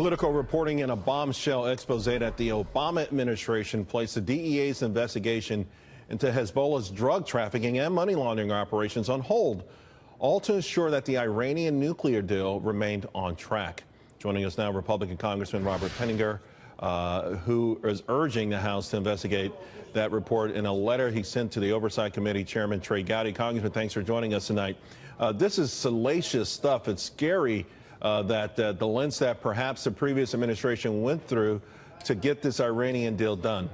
Political reporting in a bombshell expose that the Obama administration placed the DEA's investigation into Hezbollah's drug trafficking and money laundering operations on hold, all to ensure that the Iranian nuclear deal remained on track. Joining us now, Republican Congressman Robert Pettinger, who is urging the House to investigate that report in a letter he sent to the Oversight Committee Chairman Trey Gowdy. Congressman, thanks for joining us tonight. This is salacious stuff. It's scary that the lengths that perhaps the previous administration went through to get this Iranian deal done.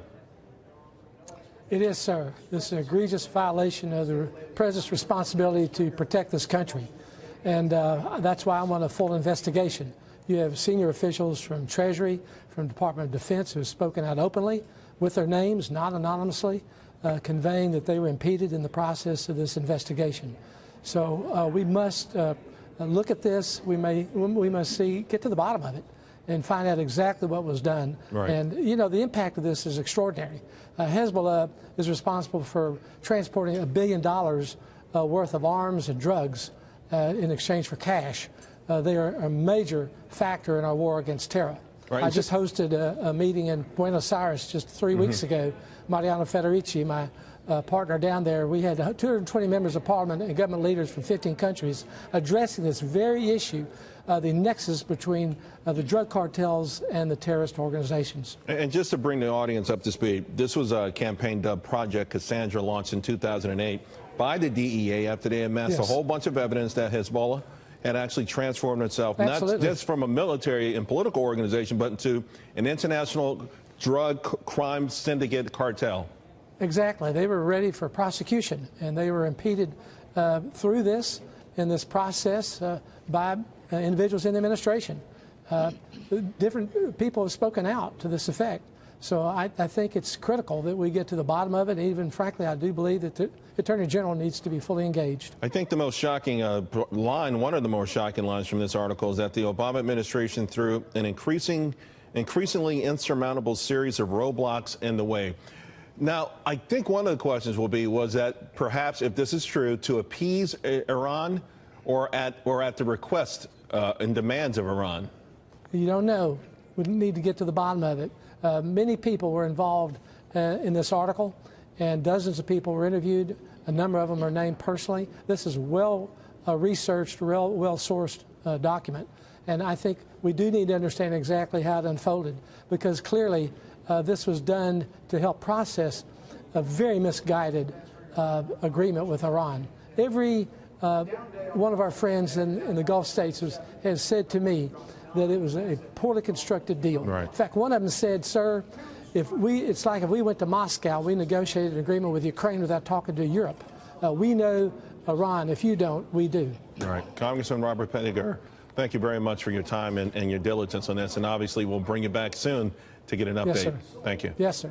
It is, sir. This is an egregious violation of the president's responsibility to protect this country. And that's why I want a full investigation. You have senior officials from Treasury, from Department of Defense who have spoken out openly with their names, not anonymously, conveying that they were impeded in the process of this investigation. So we must look at this. We must get to the bottom of it and find out exactly what was done. Right. And, you know, the impact of this is extraordinary. Hezbollah is responsible for transporting $1 billion worth of arms and drugs in exchange for cash. They are a major factor in our war against terror. Right. I just hosted a meeting in Buenos Aires just 3 weeks ago. Mariano Federici, my partner down there, we had 220 members of parliament and government leaders from 15 countries addressing this very issue, the nexus between the drug cartels and the terrorist organizations. And just to bring the audience up to speed, this was a campaign dubbed Project Cassandra, launched in 2008 by the DEA after they amassed a whole bunch of evidence that Hezbollah had actually transformed itself, not just from a military and political organization, but into an international drug crime syndicate cartel. Exactly. They were ready for prosecution, and they were impeded through this, in this process, by individuals in the administration. Different people have spoken out to this effect. So I think it's critical that we get to the bottom of it. Even frankly, I do believe that the Attorney General needs to be fully engaged. I think the most shocking line, one of the more shocking lines from this article, is that the Obama administration threw an increasingly insurmountable series of roadblocks in the way. Now, I think one of the questions will be, was that perhaps, if this is true, to appease Iran or at the request and demands of Iran? You don't know. We need to get to the bottom of it. Many people were involved in this article, and dozens of people were interviewed. A number of them are named personally. This is well-researched, well-sourced document. And I think we do need to understand exactly how it unfolded, because clearly this was done to help process a very misguided agreement with Iran. Every one of our friends in the Gulf states has said to me that it was a poorly constructed deal. Right. In fact, one of them said, sir, it's like if we went to Moscow, we negotiated an agreement with Ukraine without talking to Europe. We know Iran. If you don't, we do. All right. Congressman Robert Pettinger, thank you very much for your time and your diligence on this. And obviously, we'll bring you back soon to get an update. Yes, sir. Thank you. Yes, sir.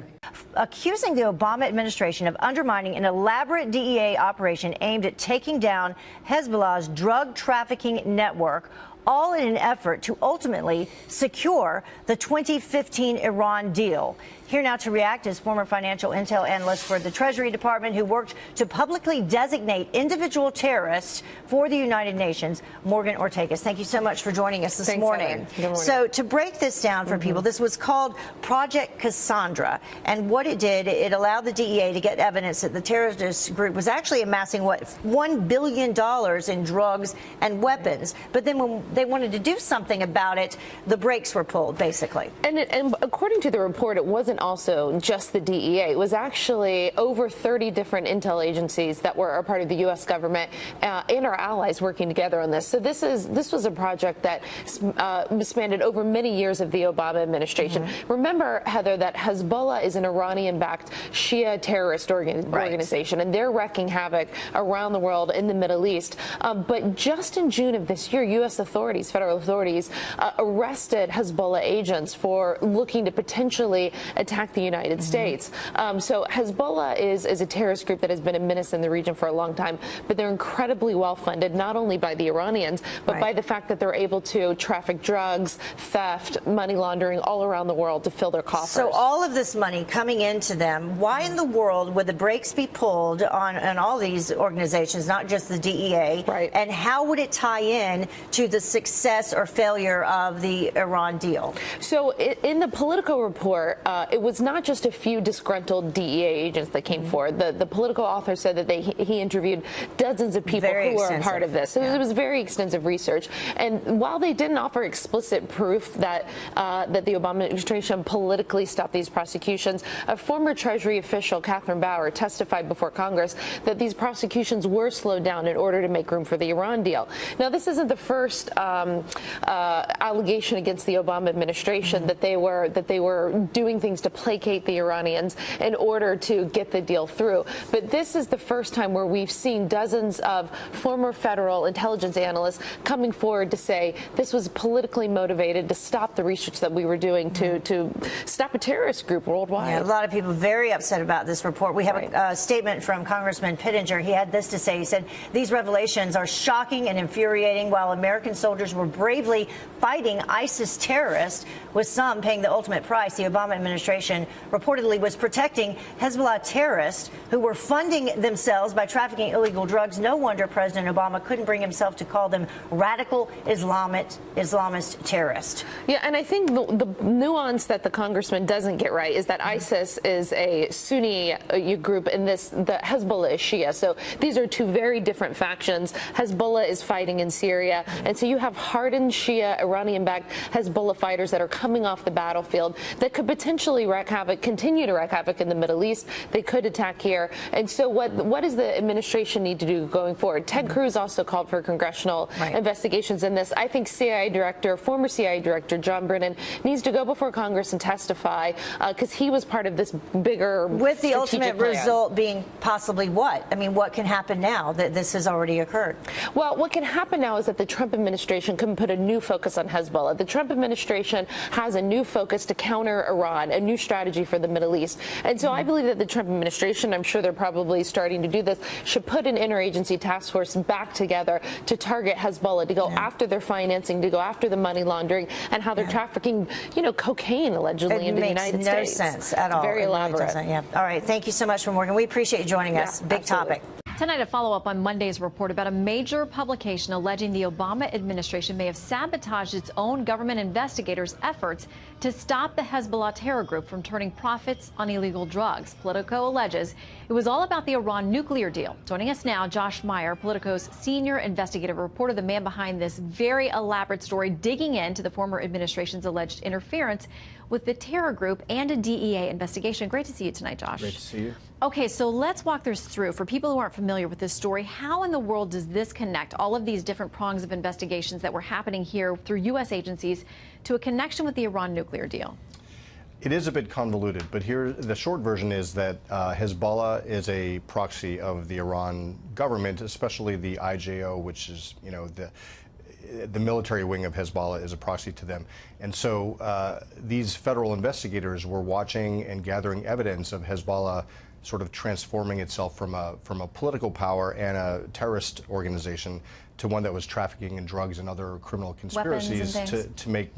Accusing the Obama administration of undermining an elaborate DEA operation aimed at taking down Hezbollah's drug trafficking network, all in an effort to ultimately secure the 2015 Iran deal. Here now to react is former financial intel analyst for the Treasury Department who worked to publicly designate individual terrorists for the United Nations, Morgan Ortagus. Thank you so much for joining us this morning. Good morning. So to break this down for people, this was called Project Cassandra. And what it did, it allowed the DEA to get evidence that the terrorist group was actually amassing, $1 billion in drugs and weapons. But then when they wanted to do something about it, the brakes were pulled, basically. And according to the report, it wasn't also just the DEA. It was actually over 30 different intel agencies that were a part of the U.S. government and our allies working together on this. So this was a project that spanned over many years of the Obama administration. Remember, Heather, that Hezbollah is an Iranian-backed Shia terrorist organization, and they're wreaking havoc around the world in the Middle East. But just in June of this year, U.S. authorities, federal authorities, arrested Hezbollah agents for looking to potentially attack the United States. So Hezbollah is a terrorist group that has been a menace in the region for a long time, but they're incredibly well funded, not only by the Iranians, but by the fact that they're able to traffic drugs, theft, money laundering all around the world to fill their coffers. So all of this money coming into them, why in the world would the brakes be pulled on all these organizations, not just the DEA? Right. And how would it tie in to the success or failure of the Iran deal? So in the Politico report, it was not just a few disgruntled DEA agents that came forward. The Politico author said that he interviewed dozens of people who were a part of this. So it was very extensive research. And while they didn't offer explicit proof that that the Obama administration politically stopped these prosecutions, a former Treasury official, Catherine Bauer, testified before Congress that these prosecutions were slowed down in order to make room for the Iran deal. Now, this isn't the first allegation against the Obama administration that they were doing things to placate the Iranians in order to get the deal through. But this is the first time where we've seen dozens of former federal intelligence analysts coming forward to say this was politically motivated to stop the research that we were doing to stop a terrorist group worldwide. Yeah, a lot of people very upset about this report. We have a statement from Congressman Pittenger. He had this to say. He said, these revelations are shocking and infuriating. While American soldiers were bravely fighting ISIS terrorists, with some paying the ultimate price, the Obama administration reportedly was protecting Hezbollah terrorists who were funding themselves by trafficking illegal drugs. No wonder President Obama couldn't bring himself to call them radical Islamist terrorists. Yeah, and I think the nuance that the congressman doesn't get right is that ISIS is a Sunni group and the Hezbollah is Shia. So these are two very different factions. Hezbollah is fighting in Syria, and so you have hardened Shia, Iranian-backed Hezbollah fighters that are coming off the battlefield that could potentially continue to wreak havoc in the Middle East. They could attack here. And so what does the administration need to do going forward? Ted Cruz also called for congressional investigations in this. I think former CIA Director John Brennan needs to go before Congress and testify because he was part of this bigger with the ultimate result being possibly what? I mean, what can happen now that this has already occurred? Well, what can happen now is that the Trump administration can put a new focus on Hezbollah. The Trump administration has a new focus to counter Iran, a new strategy for the Middle East. And so I believe that the Trump administration, I'm sure they're probably starting to do this, should put an interagency task force back together to target Hezbollah, to go after their financing, to go after the money laundering, and how they're trafficking, cocaine allegedly into the United States. It makes no sense at all. Very elaborate. Yeah. All right. Thank you so much, Morgan. We appreciate you joining us. Big topic. Tonight, a follow-up on Monday's report about a major publication alleging the Obama administration may have sabotaged its own government investigators' efforts to stop the Hezbollah terror group from turning profits on illegal drugs. Politico alleges it was all about the Iran nuclear deal. Joining us now, Josh Meyer, Politico's senior investigative reporter, the man behind this very elaborate story, digging into the former administration's alleged interference with the terror group and a DEA investigation. Great to see you tonight, Josh. Great to see you. Okay, so let's walk this through. For people who aren't familiar with this story, how in the world does this connect all of these different prongs of investigations that were happening here through U.S. agencies to a connection with the Iran nuclear deal? It is a bit convoluted, but here the short version is that Hezbollah is a proxy of the Iran government, especially the IJO, which is, the military wing of Hezbollah is a proxy to them. And so these federal investigators were watching and gathering evidence of Hezbollah sort of transforming itself from a political power and a terrorist organization to one that was trafficking in drugs and other criminal conspiracies to make,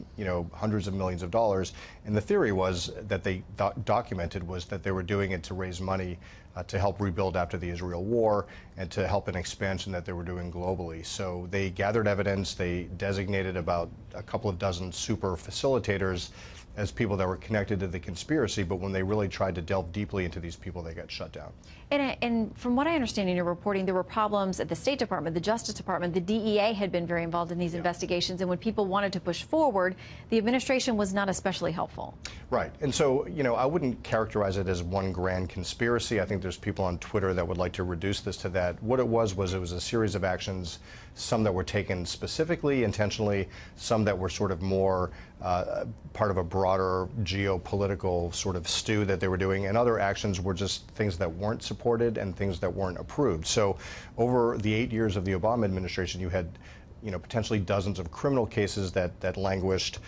hundreds of millions of dollars. And the theory was that they documented was that they were doing it to raise money to help rebuild after the Israel war and to help an expansion that they were doing globally. So they gathered evidence, they designated about a couple of dozen super facilitators as people that were connected to the conspiracy, but when they really tried to delve deeply into these people, they got shut down. And from what I understand in your reporting, there were problems at the State Department, the Justice Department, the DEA had been very involved in these investigations, and when people wanted to push forward, the administration was not especially helpful. Right, and so, I wouldn't characterize it as one grand conspiracy. I think there's people on Twitter that would like to reduce this to that. What it was a series of actions, some that were taken specifically, intentionally, some that were sort of more part of a broader geopolitical sort of stew that they were doing, and other actions were just things that weren't supported and things that weren't approved. So over the 8 years of the Obama administration, you had potentially dozens of criminal cases that languished.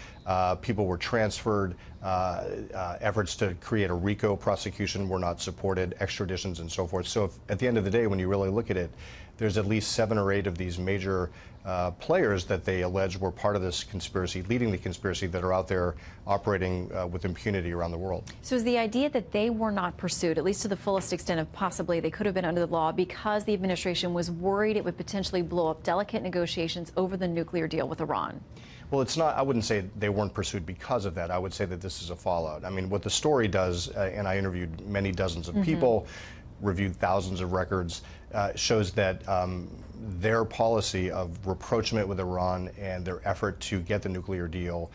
People were transferred. Efforts to create a RICO prosecution were not supported, extraditions and so forth. So at the end of the day, when you really look at it, there's at least 7 or 8 of these major players that they allege were part of this conspiracy, leading the conspiracy, that are out there operating with impunity around the world. So is the idea that they were not pursued, at least to the fullest extent of possibly they could have been under the law, because the administration was worried it would potentially blow up delicate negotiations negotiations over the nuclear deal with Iran? Well, it's not, I wouldn't say they weren't pursued because of that. I would say that this is a fallout. I mean, what the story does, and I interviewed many dozens of people, reviewed thousands of records, shows that their policy of rapprochement with Iran and their effort to get the nuclear deal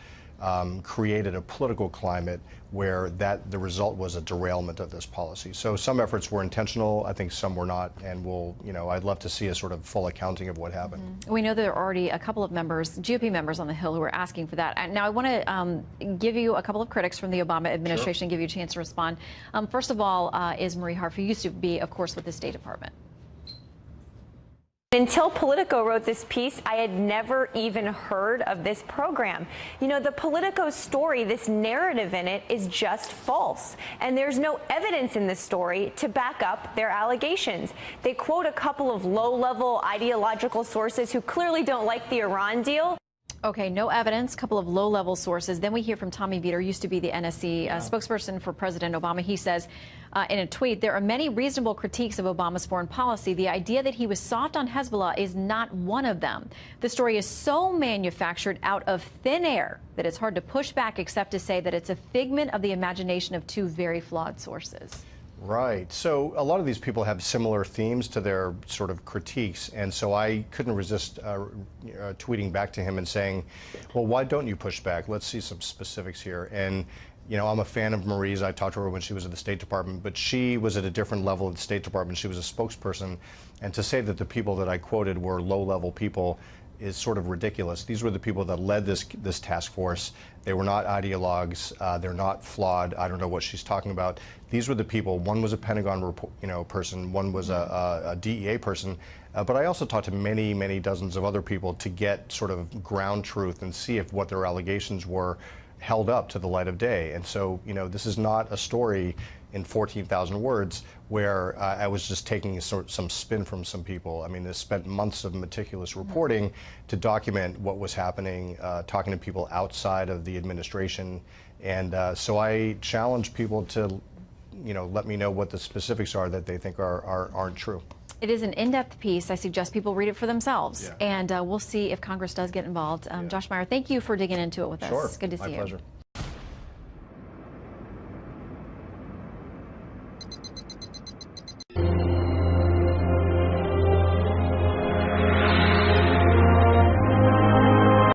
created a political climate where the result was a derailment of this policy. So some efforts were intentional, I think some were not, and I'd love to see a sort of full accounting of what happened. We know there are already a couple of members, GOP members on the Hill, who are asking for that. Now I want to give you a couple of critics from the Obama administration, give you a chance to respond. First of all is Marie Harf, who used to be, of course, with the State Department. Until Politico wrote this piece, I had never even heard of this program. You know, the Politico story, this narrative in it is just false. And there's no evidence in this story to back up their allegations. They quote a couple of low-level ideological sources who clearly don't like the Iran deal. Okay, no evidence, a couple of low-level sources. Then we hear from Tommy Vietor, used to be the NSC spokesperson for President Obama. He says in a tweet, there are many reasonable critiques of Obama's foreign policy. The idea that he was soft on Hezbollah is not one of them. The story is so manufactured out of thin air that it's hard to push back except to say that it's a figment of the imagination of two very flawed sources. Right. So a lot of these people have similar themes to their sort of critiques, and so I couldn't resist tweeting back to him and saying, well, why don't you push back? Let's see some specifics here. And I'm a fan of Marie's. I talked to her when she was at the State Department, but she was at a different level at the State Department. She was a spokesperson, and to say that the people that I quoted were low-level people is sort of ridiculous. These were the people that led this task force. They were not ideologues. They're not flawed. I don't know what she's talking about. These were the people. One was a Pentagon person. One was a DEA person. But I also talked to many, many dozens of other people to get sort of ground truth and see if what their allegations were held up to the light of day. And so, this is not a story in 14,000 words where I was just taking some spin from some people. I mean, they spent months of meticulous reporting to document what was happening, talking to people outside of the administration. And so I challenge people to, let me know what the specifics are that they think aren't true. It is an in-depth piece. I suggest people read it for themselves. Yeah. And we'll see if Congress does get involved. Josh Meyer, thank you for digging into it with us. Sure. Good to see you. My pleasure.